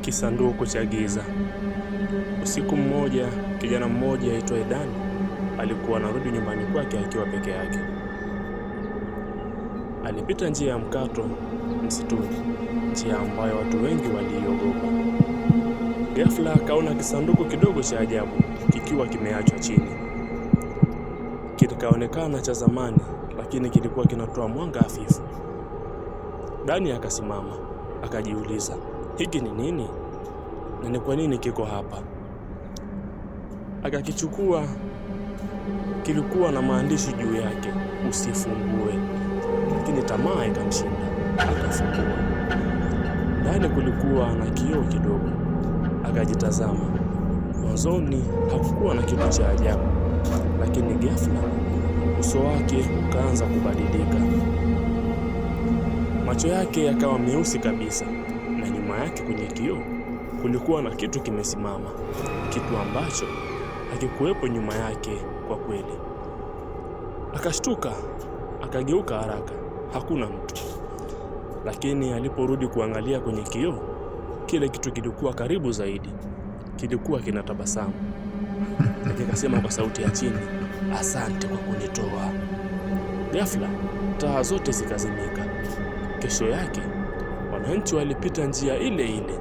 Kisanduku cha giza. Usiku mmoja, kijana mmoja aitwaye Dan alikuwa anarudi nyumbani kwake akiwa peke yake. Alipita njia ya mkato msituni, njia ambayo watu wengi waliogopa. Ghafla akaona kisanduku kidogo cha ajabu kikiwa kimeachwa chini. Kilikaonekana cha zamani, lakini kilikuwa kinatoa mwanga hafifu. Dani akasimama, akajiuliza, hiki ni nini? Na ni kwa nini kiko hapa? Akakichukua. Kilikuwa na maandishi juu yake, usifungue. Lakini tamaa ikamshinda, akafungua. Ndani kulikuwa na kioo kidogo. Akajitazama. Mwanzoni hakukuwa na kitu cha ajabu, lakini ghafla uso wake ukaanza kubadilika. Macho yake yakawa meusi kabisa, na nyuma yake kwenye kioo kulikuwa na kitu kimesimama, kitu ambacho hakikuwepo nyuma yake kwa kweli. Akashtuka, akageuka haraka, hakuna mtu. Lakini aliporudi kuangalia kwenye kioo, kile kitu kilikuwa karibu zaidi. Kilikuwa kinatabasamu. Kikasema kwa sauti ya chini, asante kwa kunitoa. Ghafla taa zote zikazimika. Kesho yake wananchi walipita njia ile ile,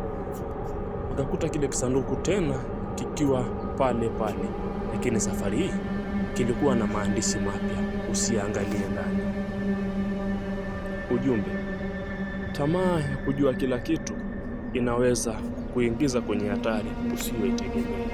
wakakuta kile kisanduku tena kikiwa pale pale, lakini safari hii kilikuwa na maandishi mapya, usiangalie ndani. Ujumbe: tamaa ya kujua kila kitu inaweza kuingiza kwenye hatari usiyoitegemea.